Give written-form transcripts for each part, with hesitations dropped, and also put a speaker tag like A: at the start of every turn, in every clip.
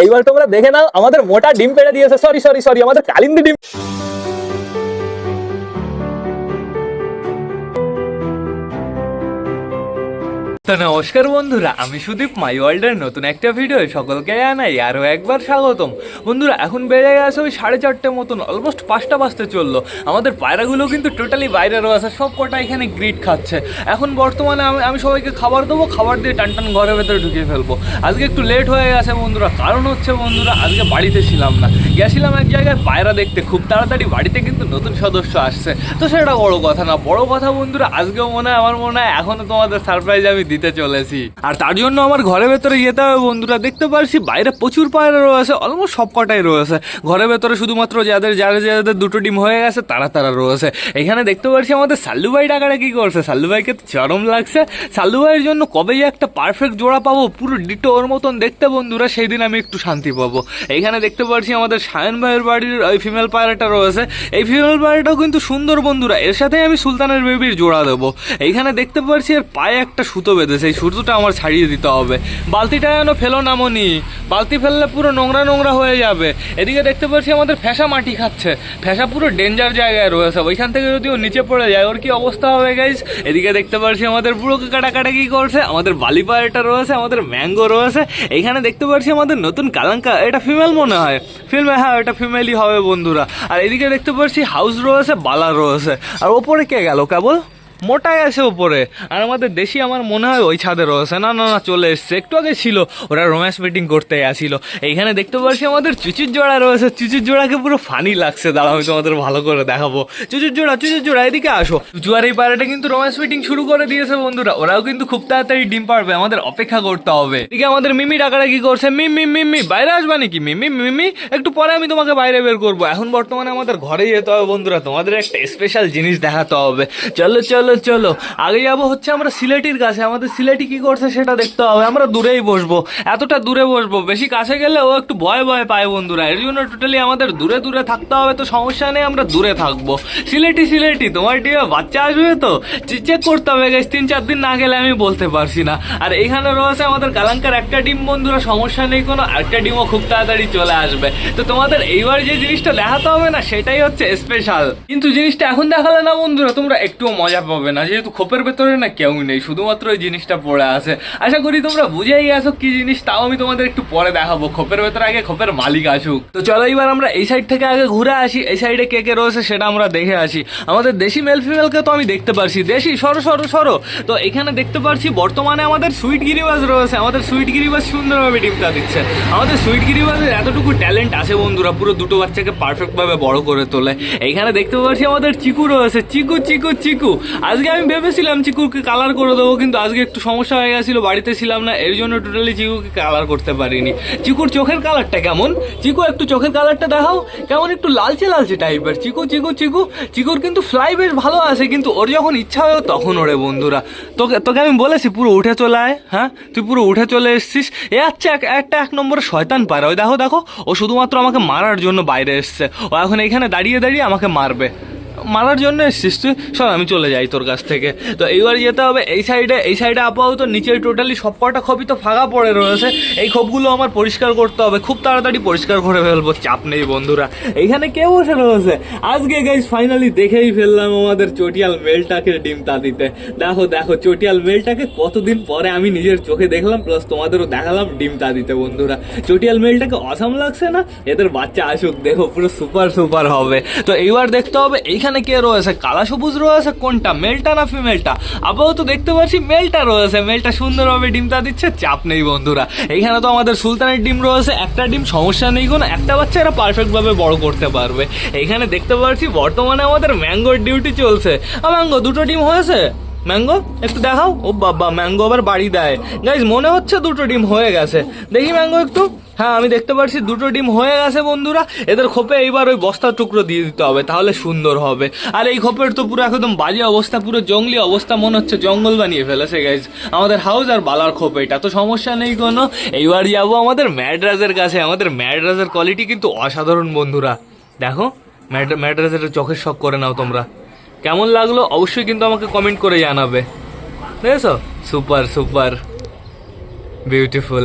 A: এইবার তোমরা দেখে নাও আমাদের মোটা ডিম পেড়ে দিয়েছে, সরি সরি সরি, আমাদের কালিন্দি ডিম। তো নমস্কার বন্ধুরা, আমি সুদীপ, মাই ওয়ার্ল্ডের নতুন একটা ভিডিও সকলকে জানাই আরও একবার স্বাগতম। বন্ধুরা এখন বেড়ে গেছে ওই 4:30 মতন, অলমোস্ট 5টা বাজতে চললো। আমাদের পায়রাগুলো কিন্তু টোটালি বাইরে রয়েছে, সব কটা এখানে গ্রিট খাচ্ছে। এখন বর্তমানে আমি সবাইকে খাবার দেবো, খাবার দিয়ে টান টান ঘরের ভেতরে ঢুকিয়ে ফেলবো। আজকে একটু লেট হয়ে গেছে বন্ধুরা, কারণ হচ্ছে বন্ধুরা আজকে বাড়িতে ছিলাম না, গেছিলাম এক জায়গায় পায়রা দেখতে। খুব তাড়াতাড়ি বাড়িতে কিন্তু নতুন সদস্য আসছে, তো সেটা বড় কথা না। বড় কথা বন্ধুরা আজকেও আমার মনে হয় এখনও তোমাদের সারপ্রাইজ আমি দিতে চলেছি। আর তার জন্য আমার ঘরের ভেতরে যেতে হবে বন্ধুরা। দেখতে পারছি বাইরে প্রচুর পায়রা রয়েছে, অলমোস্ট সব কটাই রয়েছে। ঘরের ভেতরে শুধুমাত্র যাদের দুটো ডিম হয়ে গেছে তারা রয়েছে। এখানে দেখতে পাচ্ছি আমাদের সাল্লু ভাই টাকাটা কি করছে। সাল্লু ভাইকে তো চরম লাগছে। সাল্লু ভাইয়ের জন্য কবে যে একটা পারফেক্ট জোড়া পাবো, পুরো ডিটো ওর মতন দেখতে বন্ধুরা, সেই দিন আমি একটু শান্তি পাবো। এইখানে দেখতে পাচ্ছি আমাদের সায়ন ভাইয়ের বাড়ির ওই ফিমেল পায়রাটা রয়েছে। এই ফিমেল পায়রাটাও কিন্তু সুন্দর বন্ধুরা, এর সাথে আমি সুলতানের বেবির জোড়া দেবো। এইখানে দেখতে পাচ্ছি এর পায়ে একটা সুতো বেঁধেছে, সেই সুতোটা আমার ছাড়িয়ে দিতে হবে। বালতিটা যেন ফেলো না মনি, বালতি ফেললে পুরো নোংরা নোংরা হয়ে যাবে। এদিকে দেখতে পাচ্ছি আমাদের ফ্যাসা মাটি খাচ্ছে, ফ্যাসা পুরো ডেঞ্জার জায়গায় রয়েছে, ওইখান থেকে যদি ও নিচে পড়ে যায় ওর কি অবস্থা হবে গাইস। এদিকে দেখতে পাচ্ছি আমাদের বুড়োকে কাটা কি করছে, আমাদের বালি পায়রাটা রয়েছে, আমাদের ম্যাঙ্গো রয়েছে। এইখানে দেখতে পাচ্ছি আমাদের নতুন কালাঙ্কা, এটা ফিমেল মনে হয়, হ্যাঁ এটা ফিমেলই হবে বন্ধুরা। আর এদিকে দেখতে পাচ্ছি হাউস রয়েছে, বালা রয়েছে। আর ওপরে কে গেল কেবল মোটাই আছে ওপরে। আর আমাদের দেশি আমার মনে হয় ওই ছাদে রয়েছে, না চলে এসছে, একটু আগে ছিল, ওরা রোম্যান্স মিটিং করতে আসিল। এইখানে দেখতে পাচ্ছি আমাদের চুচুর জোড়া রয়েছে, চুচুর জোড়াকে পুরো ফানি লাগছে। দাঁড়াও আমি তোমাদের ভালো করে দেখাবো। চুচুর জোড়া এদিকে আসো। চুচু আর এই পায়রাটা কিন্তু রোম্যান্স মিটিং শুরু করে দিয়েছে বন্ধুরা, ওরাও কিন্তু খুব তাড়াতাড়ি ডিম পারবে, আমাদের অপেক্ষা করতে হবে। এদিকে আমাদের মিমি টাকাটা কি করছে, মিমি বাইরে আসবা নাকি মিমি, একটু পরে আমি তোমাকে বাইরে বের করবো। এখন বর্তমানে আমাদের ঘরে যেতে হবে বন্ধুরা, তোমাদের একটা স্পেশাল জিনিস দেখাতে হবে। চলো আগে যাবো হচ্ছে আমরা সিলেটির কাছে, আমাদের সিলেটি কি করছে সেটা দেখতে হবে। আমরা দূরেই বসবো, এতটা দূরে বসবো, বেশি কাছে গেলে ও একটু ভয় পায় বন্ধুরা। এর জন্য টোটালি আমাদের দূরে থাকতে হবে, তো সমস্যা নেই, আমরা দূরে থাকবো। সিলেটি তোমার ডিমে বাচ্চা আসবে তো চেক করতে হবে গাইস, 3-4 দিন না গেলে আমি বলতে পারছি না। আর এখানে রয়েছে আমাদের কালাঙ্কার একটা ডিম বন্ধুরা, সমস্যা নেই কোনো, একটা ডিমও খুব তাড়াতাড়ি চলে আসবে। তো তোমাদের এইবার যে জিনিসটা দেখাতে হবে না সেটাই হচ্ছে স্পেশাল, কিন্তু জিনিসটা এখন দেখালে না বন্ধুরা তোমরা একটুও মজা পাবে না, যেহেতু খোপের ভেতরে না কেউ নেই, শুধুমাত্র ওই জিনিসটা পড়ে আছে। আশা করি তোমরা বুঝেই গেছো কি জিনিস, তাও আমি তোমাদের একটু পরে দেখাবো। খোপের ভেতরে আগে খোপের মালিক আসুক। তো চলো এবার আমরা এই সাইড থেকে আগে ঘুরে আসি, এই সাইডে কে রয়েছে সেটা আমরা দেখে আসি। আমাদের দেশি মেল ফিমেলকে তো আমি দেখতে পারছি, দেশি সরো। তো এখানে দেখতে পারছি বর্তমানে আমাদের সুইট গিরিবাজ রয়েছে, আমাদের সুইট গিরিবাজ সুন্দরভাবে ডিমটা দিচ্ছে। আমাদের সুইট গিরিবাজের এতটুকু ট্যালেন্ট আছে বন্ধুরা, পুরো দুটো বাচ্চাকে পারফেক্ট ভাবে বড় করে তোলে। এইখানে দেখতে পাচ্ছি আমাদের চিকু রয়েছে, চিকু। আজকে আমি ভেবেছিলাম চিকুকে কালার করে দেবো, কিন্তু আজকে একটু সমস্যা হয়ে গেছিলো, বাড়িতে ছিলাম না, এর জন্য টোটালি চিকুকে কালার করতে পারিনি। চিকুর চোখের কালারটা কেমন, চিকু একটু চোখের কালারটা দেখাও, কেমন একটু লালচে টাইপের। চিকুর কিন্তু ফ্লাই বেশ ভালো আছে, কিন্তু ওর যখন ইচ্ছা হয় তখন ওরে বন্ধুরা। তোকে আমি বলেছি পুরো উঠে চলে আয়, হ্যাঁ তুই পুরো উঠে চলে এসছিস। এ আচ্ছা একটা 1 নম্বরে শয়তান পারে, ওই দেখো ও শুধুমাত্র আমাকে মারার জন্য বাইরে এসছে। ও এখন এখানে দাঁড়িয়ে আমাকে মারার জন্য এসছিস তুই, সব আমি চলে যাই তোর কাছ থেকে। তো এইবার যেতে হবে এই সাইডে আপাতত নিচে টোটালি সব কটা খোপই তো ফাঁকা পড়ে রয়েছে, এই খোপগুলো আমার পরিষ্কার করতে হবে, খুব তাড়াতাড়ি পরিষ্কার করে ফেলবো, চাপ নেই বন্ধুরা। এইখানে কে বসে রয়েছে আজকে গাইস, ফাইনালি দেখেই ফেললাম আমাদের চটিয়াল মেলটাকে ডিম দিতে। দেখো চটিয়াল মেলটাকে কতদিন পরে আমি নিজের চোখে দেখলাম, প্লাস তোমাদেরও দেখালাম ডিম দিতে বন্ধুরা। চটিয়াল মেলটাকে অসাম লাগছে না, এদের বাচ্চা আসুক, দেখো পুরো সুপার হবে। তো এইবার দেখতে হবে এইখানে কে রয়েছে, কালা সবুজ রয়েছে, কোনটা মেলটা না ফিমেলটা। আপাতত দেখতে পাচ্ছি মেলটা রয়েছে, মেলটা সুন্দরভাবে ডিমটা দিচ্ছে, চাপ নেই বন্ধুরা। এইখানে তো আমাদের সুলতানের ডিম রয়েছে, একটা ডিম সমস্যা নেই কোনো, একটা বাচ্চা এরা পারফেক্ট ভাবে বড় করতে পারবে। এইখানে দেখতে পাচ্ছি বর্তমানে আমাদের ম্যাঙ্গোর ডিউটি চলছে। ম্যাঙ্গো 2টো ডিম হয়েছে, ম্যাঙ্গো একটু দেখাও। ও বাবা, ম্যাঙ্গো আবার বাড়ি দেয় গাইজ, মনে হচ্ছে 2টো ডিম হয়ে গেছে, দেখি ম্যাঙ্গো একটু। হ্যাঁ আমি দেখতে পাচ্ছি 2টো ডিম হয়ে গেছে বন্ধুরা। এদের খোপে এইবার ওই বস্তার টুকরো দিয়ে দিতে হবে, তাহলে সুন্দর হবে। আর এই খোপের তো পুরো একদম বাজে অবস্থা, পুরো জঙ্গলি অবস্থা, মনে হচ্ছে জঙ্গল বানিয়ে ফেলেছে গাইজ আমাদের হাউস আর বালার খোপ। এটা তো সমস্যা নেই কোনো। এইবার যাবো আমাদের ম্যাড্রাসের কাছে, আমাদের ম্যাড্রাসের কোয়ালিটি কিন্তু অসাধারণ বন্ধুরা। দেখো ম্যাড্রাসের চোখের শখ করে নাও তোমরা, কেমন লাগলো অবশ্যই কিন্তু আমাকে কমেন্ট করে জানাবে। দেখেছো সুপার বিউটিফুল।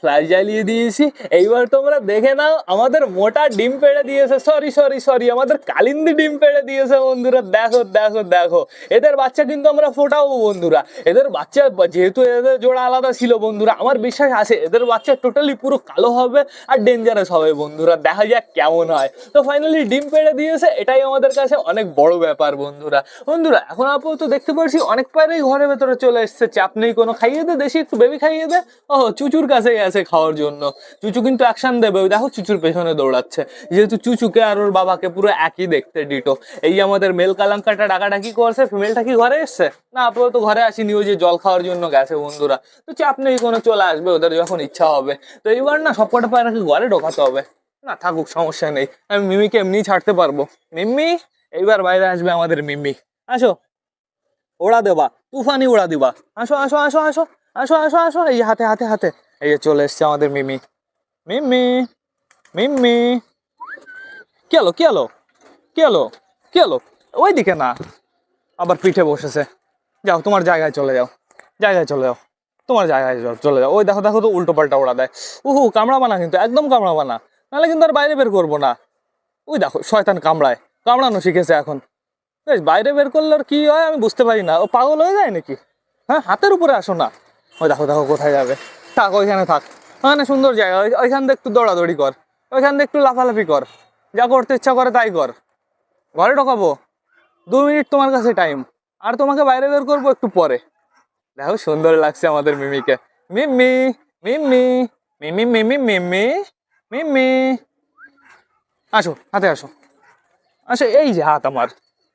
A: ফ্ল্যাশ জ্বালিয়ে দিয়েছি। এইবার তোমরা দেখে নাও আমাদের মোটা ডিম পেড়ে দিয়েছে, সরি সরি সরি, আমাদের কালিন্দি ডিম পেড়ে দিয়েছে বন্ধুরা। দেখো দেখো দেখো, এদের বাচ্চা কিন্তু আমরা ফোটাবো বন্ধুরা। এদের বাচ্চা যেহেতু এদের জোড়া আলাদা ছিল বন্ধুরা, আমার বিশ্বাস আছে এদের বাচ্চা টোটালি পুরো কালো হবে আর ডেঞ্জারাস হবে বন্ধুরা। দেখা যাক কেমন হয়। তো ফাইনালি ডিম পেড়ে দিয়েছে, এটাই আমাদের কাছে অনেক বড় ব্যাপার বন্ধুরা। বন্ধুরা এখন আপাতত দেখতে পাচ্ছি অনেক পায়রাই ঘরের ভেতরে চলে এসছে, চাপ নেই কোনো। খাইয়ে দে, দেশি একটু বেবি খাইয়ে দে। ও চুচুর কাছে গেছে খাওয়ার জন্য। চুচু কিন্তু অ্যাকশন দেবে, ওই দেখো চুচুর পেছনে দৌড়াচ্ছে। যেহেতু চুচুকে আর ওর বাবাকে পুরো একই দেখতে, ডিটো। এই আমাদের মেল কালাঙ্কাটা ডাকাডাকি করছে, ফিমেলটা কি ঘরে এসছে? না, আপাতত ঘরে আসেনি, ওই যে জল খাওয়ার জন্য গেছে বন্ধুরা। তো চাপ নেই কোনো, চলে আসবে ওদের যখন ইচ্ছা হবে। তো এইবার না সবকটা পায়রাকে ঘরে ঢোকাতে হবে। না থাকুক, সমস্যা নেই, আমি মিমিকে এমনি ছাড়তে পারবো। মিম্মি, এইবার বাইরে আসবে আমাদের মিম্মি। আসো, ওড়া দেবা, তুফানি ওড়া দিবা। আসো আসো আসো আসো আসো আসো আসো, এই হাতে হাতে হাতে, এই যে চলে এসছে আমাদের মিমি। মিম্মি, মিম্মি, কি হলো কি হলো কি হলো কি হলো? ওইদিকে না, আবার পিঠে বসেছে। যাও তোমার জায়গায় চলে যাও, জায়গায় চলে যাও, তোমার জায়গায় যাও, চলে যাও। ওই দেখো দেখো তো, উল্টো পাল্টা ওড়া দেয়। উহু, কামড়াবা না কিন্তু, একদম কামড়াবা না, নাহলে কিন্তু আর বাইরে বের করবো না। ওই দেখো শয়তান কামড়ায়, কামড়ানো শিখেছে এখন। বেশ, বাইরে বের করলে আর কি হয় আমি বুঝতে পারি না, ও পাগল হয়ে যায় নাকি? হ্যাঁ, হাতের উপরে আসো না। ওই দেখো দেখো কোথায় যাবে। থাক ওইখানে থাক, ওখানে সুন্দর জায়গা, ওইখান থেকে একটু দৌড়াদৌড়ি কর, ওইখান থেকে একটু লাফালাফি কর, যা করতে ইচ্ছা করে তাই কর। ঘরে ঢোকাবো, 2 মিনিট তোমার কাছে টাইম, আর তোমাকে বাইরে বের করবো একটু পরে। দেখো সুন্দর লাগছে আমাদের মিমিকে। মিম্মি, মিম্মি, মিমি মিমি মিম্মি, মিম্মি, আসো হাতে আসো। আচ্ছা, এই যে হাত আমার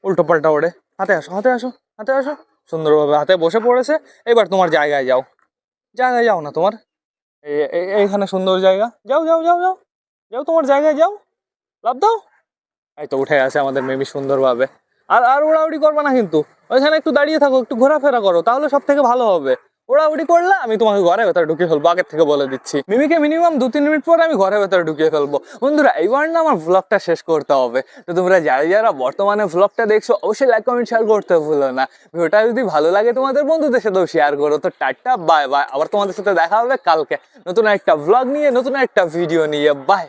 A: উল্টো পাল্টা ওড়ে, হাতে আসো হাতে আসো হাতে আসো। সুন্দরভাবে হাতে বসে পড়েছে। এবার তোমার জায়গায় যাও, জায়গায় যাও না তোমার, এইখানে সুন্দর জায়গা, যাও যাও যাও যাও যাও, তোমার জায়গায় যাও, লাভ দাও। এই তো উঠে আছে আমাদের মেমি সুন্দরভাবে। আর আর উড়াউড়ি করবে না কিন্তু, ওইখানে একটু দাঁড়িয়ে থাকো, একটু ঘোরাফেরা করো, তাহলে সব থেকে ভালো হবে। উড়াউড়ি করলে আমি তোমাকে ঘরের ভেতরে ঢুকিয়ে ফেলবো, আগের থেকে বলে দিচ্ছি। মিমিকে মিনিমাম 2-3 মিনিট পরে আমি ঘরের ভেতরে ঢুকিয়ে ফেলবো। বন্ধুরা এইবার না আমার ভ্লগটা শেষ করতে হবে। তো তোমরা যারা যারা বর্তমানে ভ্লগটা দেখছো, অবশ্যই লাইক কমেন্ট শেয়ার করতে ভুলো না। ভিডিওটা যদি ভালো লাগে তোমাদের বন্ধুদের সাথেও শেয়ার করো। তো টাটা, বাই বাই, আবার তোমাদের সাথে দেখা হবে কালকে নতুন একটা ভ্লগ নিয়ে, নতুন একটা ভিডিও নিয়ে। বাই।